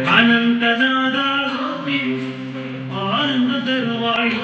அனந்தநாதா ஆனந்த தருவாய்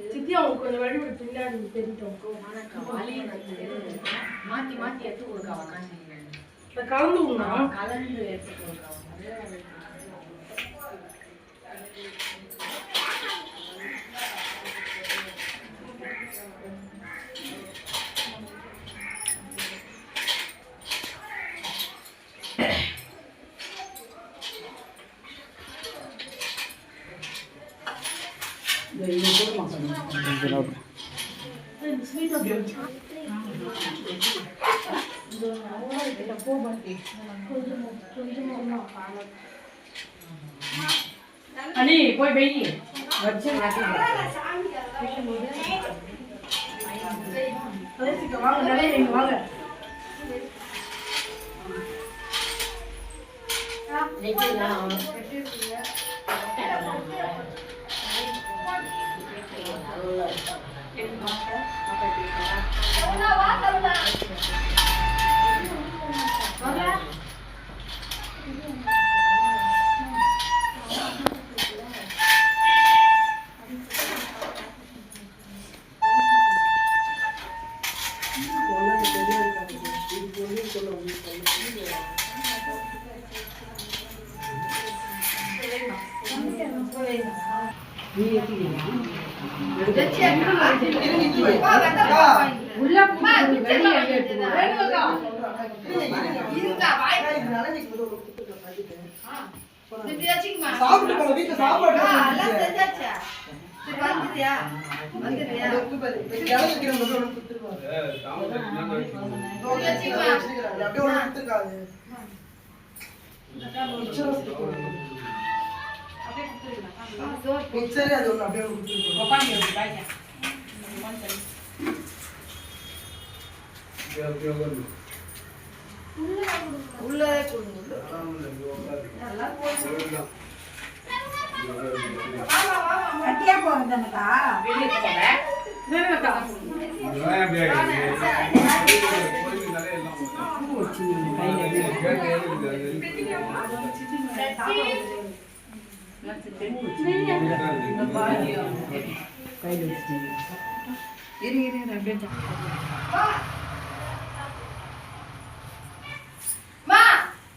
சித்தி அவங்க கொஞ்சம் வழி விட்டு பின்னாடி தெரிவிட்டோம் மாத்தி மாத்தி எடுத்து கொடுக்காவா கலந்து கலந்து எடுத்து கொடுக்காவா அனி போய் வெயி வச்சு வாங்க நிறைய வாங்க உள்ளதே கொடுங்க. கட்டியா போறதுக்கா வெளியே போல.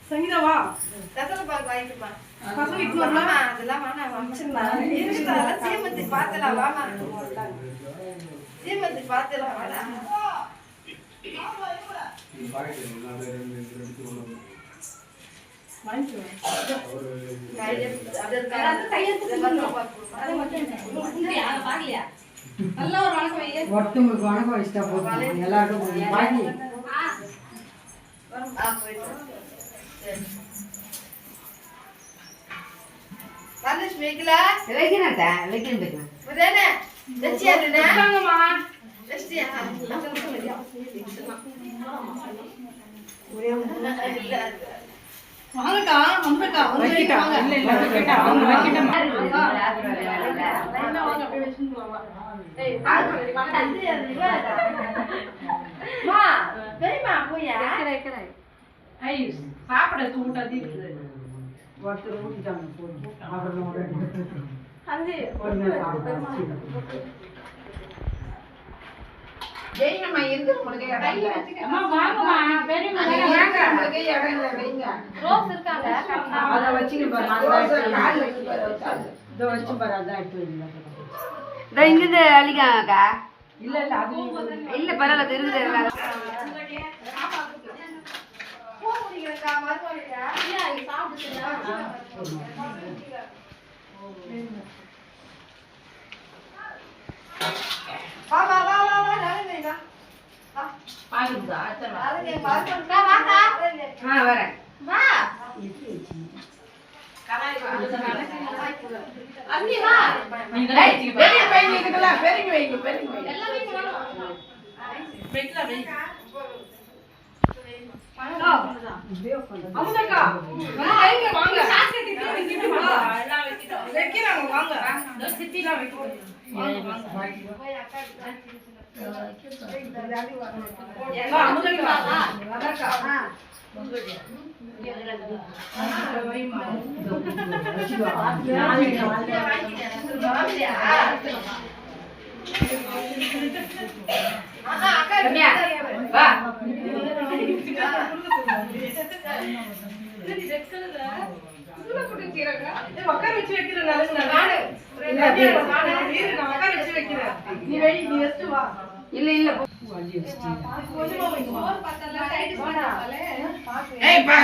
சங்கீதா வா ரத்தன பால் வாங்கிட்டுமா. பசங்க இட்டு வரலாம் அதெல்லாம் வேணாம் வச்சிடலாம். இருந்தாலும் சீமந்தி பார்த்தலாம் வாமா. சீமந்தி பார்த்தலாம் வாடா. ஒருத்தவங்களுக்கு வணக்கம் வச்சுட்டா போதும் எல்லாருக்கும் வாங்கி வாங்கக்கா வந்தக்கா வைக்கிட்டா இல்ல இல்ல வைக்கிட்டா அவங்க வைக்கிட்டா வாங்க அப்படியே வெச்சுட்டு போலாம் சாப்பிட தூட்டாதி ஒருத்தர் ஊட்டிட்டாங்க போட்டு அப்புறம் ஒரு அது ஜெயினம்மா இருந்து உங்களுக்கு இடம் இல்ல. அம்மா வாங்கம்மா பெரியவங்க ஏங்க உங்களுக்கு இடம் இல்ல வைங்க. ரோஸ் இருக்காங்க அத வச்சுங்க பாருங்க. இதோ வச்சு பாரு அதான் எடுத்து வைங்க. இங்கிருந்து அழிக்காங்கக்கா இல்ல இல்ல அது இல்ல பரவாயில்ல தெரியுது வரேன் அமுதக்கா வாங்க வாங்க வைக்கிறாங்க வாங்க சித்திலாம் வைக்கிறாங்க உட்கார வச்சு வைக்கிறேன் உட்கார வச்சு வைக்கிறேன் நீ வை நீ எடுத்து வா இல்ல இல்ல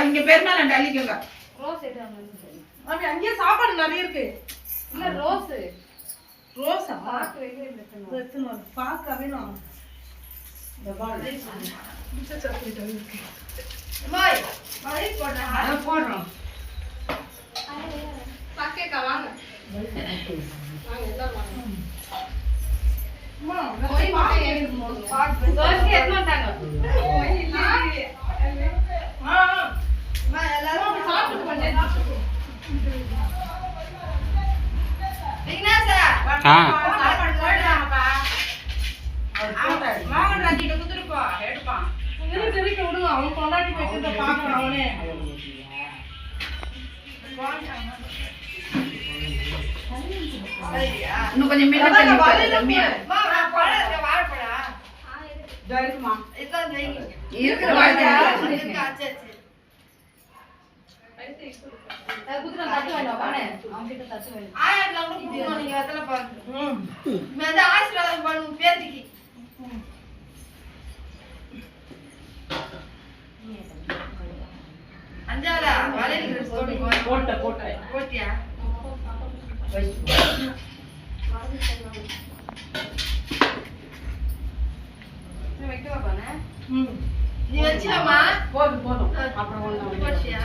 இங்க பெருமாள் அள்ளிக்கோங்க. அப்படி அங்கேயே சாப்பாடு நிறைய இருக்கு இல்ல ரோஸ் ரோஸா பாக்கு வைக்கிறேன். பார்க்கவே நான் போடுறோம். பாக்கேக்கா வாங்க. போய் பாக்க தோசை எடுத்து வந்தாங்க. எல்லாரும் சாப்பிட்டு பண்ணேன் விக்னேஷா சாப்பாடு போடுறாங்கப்பா. மாவன் ராஜிட்ட குடுத்துருப்பா எடுப்பான். திருப்பி விடுங்க அவன் கொண்டாடி வைக்கிறத பாக்குறான் அவனே இன்னும் கொஞ்சம் மீன் தண்ணி ஊத்தாது, கம்மியா. வாழைப்பழம் இதோ இருக்குமா? இதான் இருக்கிற வாழைப்பழம். ஆசீர்வாதம் பண்ணுங்க பேத்திக்கு. அஞ்சாவதா வளையல் போட்டியா வைக்கவா பண்ண ம் நீ வச்சியாமா போதும் போதும் அப்புறம் ஒண்ணு போச்சியா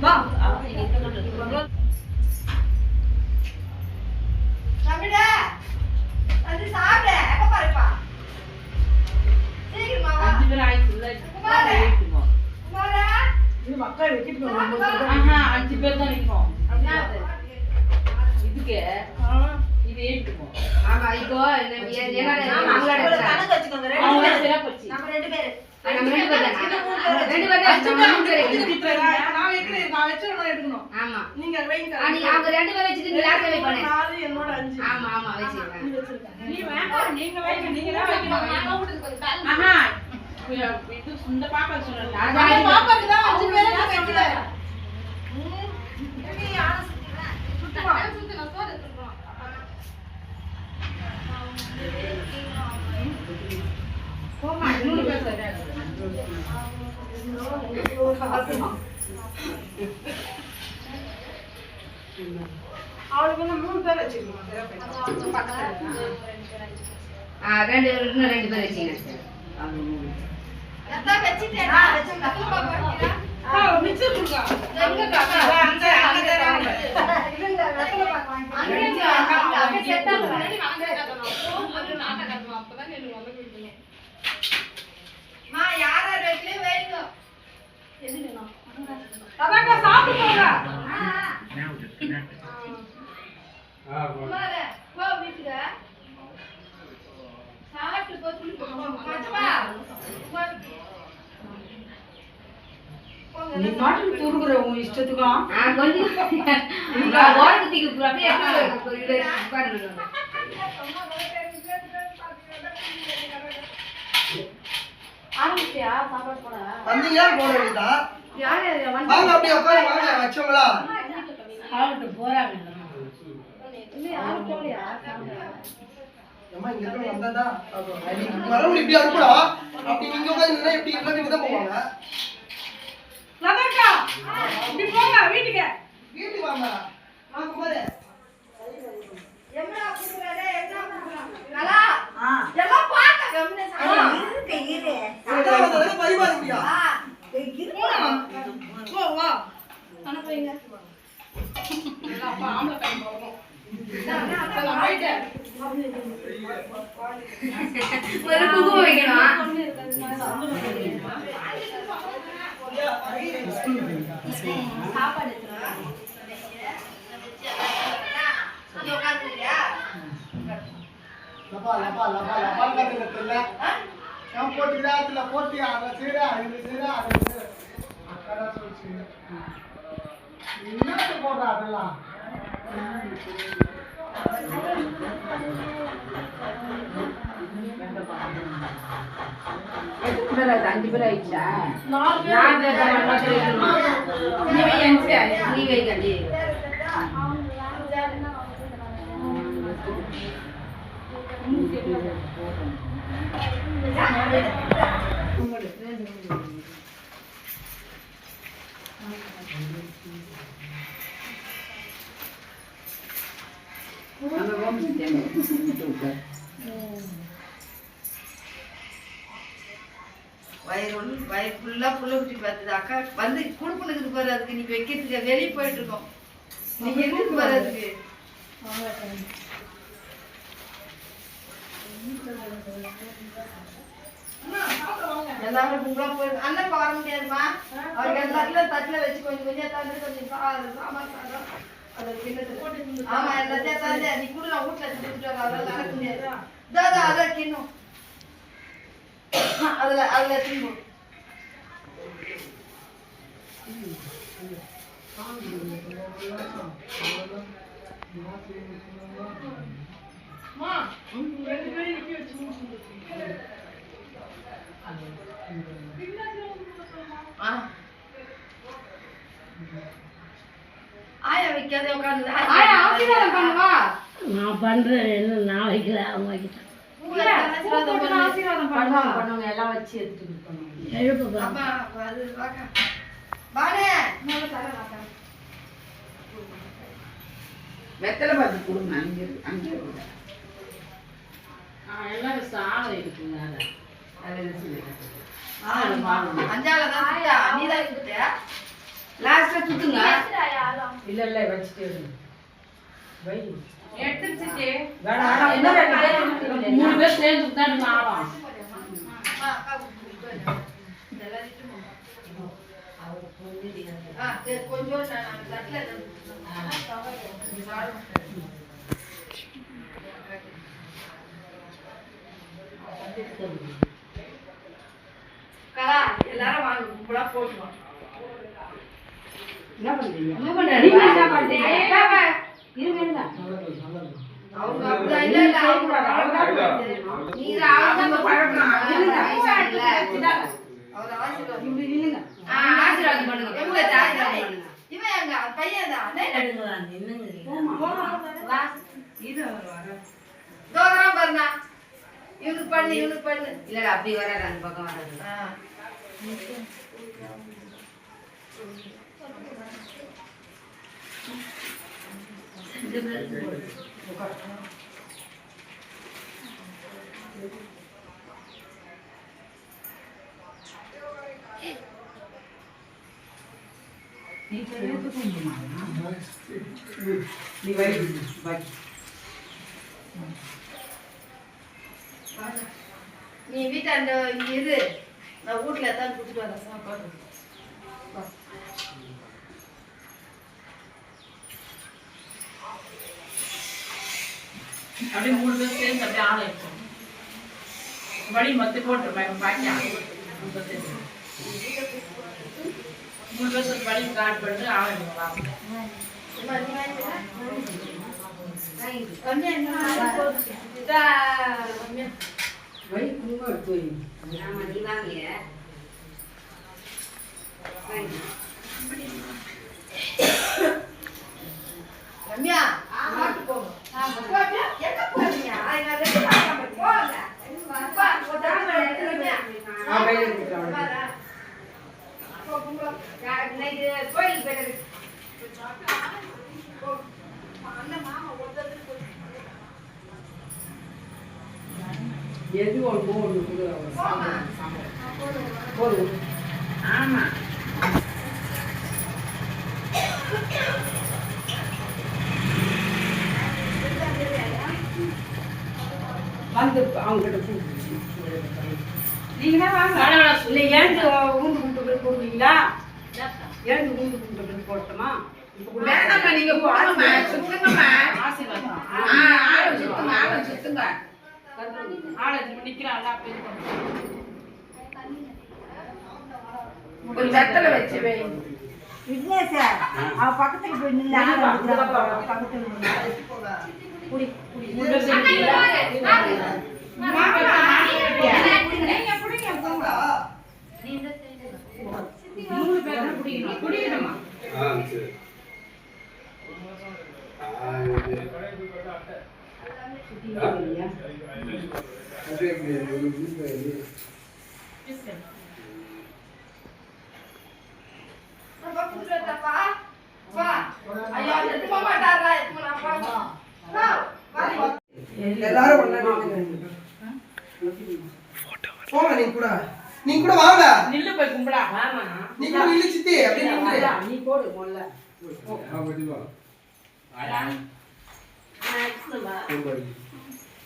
வா தமிழா அது சாப்பிட எப்ப பாருப்பா சீக்கிரமா வா 5 பேர் ஆயிடுச்சுல குமாரா குமாரா இது மக்கள் வெக்கிட்டு ஆஹா 5 பேர் தான் நிப்போம் என்னது இதுக்கு இது ஏறிடுவோம் ஆமா இப்போ என்ன அவங்களோட கணக்கு வச்சுக்கோங்க அவங்க சிறப்பு வச்சு நம்ம 2 பேர் நம்ம 2 பேர் தான் 2 பேர் தான் நம்ம 3 பேர் நான் வைக்கிறேன் நான் வச்சு நான் எடுக்கணும் ஆமா நீங்க வைங்க நீங்க அவங்க 2 பேர் வச்சிட்டு நீ யாரை வை பண்ணு 4 என்னோட 5 ஆமா ஆமா வச்சிருக்கேன் நீ வேண்டாம் நீங்க வைங்க நீங்க தான் வைக்கணும் நான் வீட்டுக்கு கொஞ்சம் தள்ளி ஆஹா இது இந்த பாப்பா சொல்றேன் அதான் பாப்பாக்கு தான் 5 பேர் வைக்கல நீ யாரை சுத்தினா சுத்துமா சுத்துனா சோறு சுத்துறோம் போமா இன்னொரு பேர் சரியா அவளுக்கு வந்து 3 பேர் வச்சிருக்கோம் இன்னும் 2 பேர் வச்சீங்க எத்தா வெச்சிட்டேனா வெச்சங்க பாப்பா வைக்கிறா மிச்சம் கொடுங்க எங்க காக்கா அங்க தராங்க இல்லங்க வெத்தல பாக்க வாங்கி அங்க அப்படியே செட் ஆகுது முன்னாடி வாங்க கட்டணும் ஃபோன் பண்ணி நாட்ட கட்டணும் அப்பதான் நீங்க வந்து கொடுப்பீங்க மா யாரா ரெட்ல வைங்க எது வேணும் அதாங்க சாப்பிடுங்க Now disconnected. குமாரே போ வீட்டுக்கு சாப்பிட்டு போ துணி மச்சமா நீ மாட்டு துருகுற உன் இஷ்டத்துக்கும் கொஞ்சம் ஓரத்துக்கு அப்படியே உட்கார்ந்து ஆரம்பிச்சியா சாப்பாடு போட வந்தீங்களா போட வேண்டியதா யார் யார் வந்து வாங்க அப்படியே உட்காரு வாங்க வச்சோங்களா சாப்பிட்டு போறாங்க இன்னும் யாரும் போலையா அம்மா இங்க இருக்க வந்ததா நீங்க வரவங்க இப்படி அனுப்புடா அப்படி நீங்க உட்காந்து இப்படி உட்காந்து தான் போவாங்க லதாக்கா இப்படி போங்க வீட்டுக்கு வீட்டுக்கு வாங்க வாங்க குமாரே எம்மா கூப்பிடுறாரே என்ன கூப்பிடுறான் நல்லா எல்லாம் பாக்க கம்மியா சாப்பிடு இரு அதான் பரிமாற முடியா போ வா அனுப்புங்க அப்பா ஆம்பளை பையன் போறோம் ஒரு குங்குமம் வைக்கணும் சாப்பாடு எடுத்துறோம் அங்க உட்கார்ந்துறியா லபா லபா லபா லபா கத்துக்கல நான் போட்டுடா அதுல போட்டு அத செய்றா இது செய்றா அது அக்கடா சொல்லுச்சு என்ன போடுறா அதெல்லாம் அஞ்சு பேர் ஆயிடுச்சா 4 பேர் நீ வைக்கண்டி வயிறு ஃபுல்லா புள்ள குட்டி பார்த்தது அக்கா வந்து குடுப்புனுக்கு பாரு அதுக்கு நீ வைக்கிறதுக்கு வெளியே போயிட்டு இருக்கோம் நீ எதுக்கு பாரு அதுக்கு எல்லாரும் கும்பலா போயிரு அண்ணன் வர முடியாதுமா அவருக்கு எல்லாத்தையும் தட்டுல வச்சு கொஞ்சம் கொஞ்சம் தந்து கொஞ்சம் சாமான் சாதம் அது கிண்ணத்துல ஆமா எல்லாத்தையும் தந்து நீ கூட நான் வீட்டுல வச்சுட்டு அதெல்லாம் நடக்க முடியாது தாதா அதான் கிண்ணும் அதுல தின்போம் ஆயா வைக்காதே உட்காந்து ஆசீர்வாதம் பண்ணுவா நான் பண்றேன் என்ன நான் வைக்கல அவங்க வைக்கிட்டேன் ஆசீர்வாதம் பண்ணுவாங்க எல்லாம் வச்சு எடுத்துட்டு பண்ணுவாங்க எழுப்பு அப்பா அது வாக்கா பானே மேல தர மாட்டேன் வெத்தலை பாத்து கொடுங்க அங்கே எல்லாரும் சாலை இருக்குங்க அஞ்சாவது தான் சுத்தா. நீதான் சுத்தியா? லாஸ்ட்ல சுத்துங்க இல்ல இல்ல வச்சுட்டு வை எடுத்துருச்சு வேணாம் இன்னும் 2 பேர் 3 பேர் சேர்ந்து உட்கார்ந்து ஆவா சரி கொஞ்சம் நான் தட்டுல கலா எல்லாரும் வாங்க கும்பலா போட்டுவோம். என்ன பண்றீங்க என்ன பண்றீங்க இருங்க அவங்க அப்படிதான் இல்ல இல்ல அவங்க நீங்க அவங்க பழக்கம் அவர் ஆசீர்வாதம் இப்படி நில்லுங்க ஆசீர்வாதம் பண்ணுங்க எங்க ஆசீர்வாதம் இவன் எங்க பையன் தான் தோகரம் பாருங்க இவனுக்கு பண்ணு இல்ல அப்படி வராது அந்த பக்கம் வராது நீ வை பாக்கி நீ வீட்டாண்ட இங்க இரு நான் வீட்டுல தான் குடிச்சிட்டு வரேன் சாப்பாடு அப்படியே 3 பேர் சேர்ந்து அப்படியே ஆளை இருக்கும் வழி மொத்த போட்டு பாக்கியா 3 பேர் சேர்ந்து வழி காட் பண்ணிட்டு ஆளை வாங்க வை குங்குமம் எடுத்து வை ஆமா நீ வாங்கிய ரம்யா போங்க எங்க போறீங்க நான் ரெண்டு பாக்க போங்க வா போடாம ரம்யா வை எடுத்துறேன் போ கும்பல இன்னைக்கு கோயில் போயிடு அண்ணா மாமா ஒருத்தர் எது ஒன்று ஒன்று போமா போதும் ஆமா வந்து அவங்ககிட்ட கூப்பிட்டு நீங்க தான் வாங்க இல்லை ஏந்து ஊந்து கும்பிட்டு போய் போடுவீங்களா ஏந்து ஊந்து கும்பிட்டு போய் போட்டோமா வேணாம்மா நீங்க போடுங்கம்மா சுத்துங்கம்மா ஆசீர்வாதம் ஆளை சுத்துங்க ஆளை நிக்கிறான் எல்லாம் பேர் ஒரு தட்டல வச்சு வை விக்னேஷ் அவ பக்கத்துல போய் நின்று பக்கத்துல குடி குடி 3 பேர் சேர்ந்து மூணு பேர் தான் குடிக்கணும் குடிக்கணுமா சரி அப்பா குடுறதப்பா வா ஐயா எடுத்து போக மாட்டாரா எடுத்து நான் பாப்போம் வா வா எல்லாரும் ஒண்ணா போங்க நீ கூட வாங்க நில்லு போய் கும்பிடா ஆமா நீ கூட நில்லு சித்தி அப்படியே நில்லு நீ போடு முதல்ல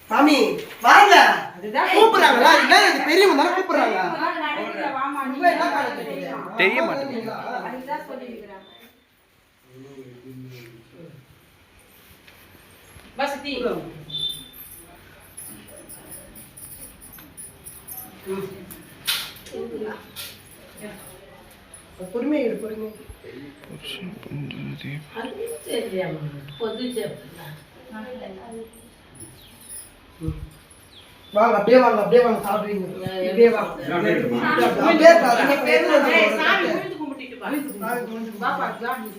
மாமி வாங்க அதுதான் கூப்பிடுறாங்களா இல்ல இது பெரியவங்க தானே கூப்பிடுறாங்க வாமா நீ என்ன காலத்துல தெரிய மாட்டேங்குது அதுதான் சொல்லிருக்கிறேன் வசதி பொறுமை பொறுமை வாங்க அப்படியே வாங்க சாப்பிடுறீங்க இப்படியே வாங்க அப்படியே நீங்க பேர்ல சாமி விழுந்து கும்பிட்டுட்டு வா பாப்பா ஜானி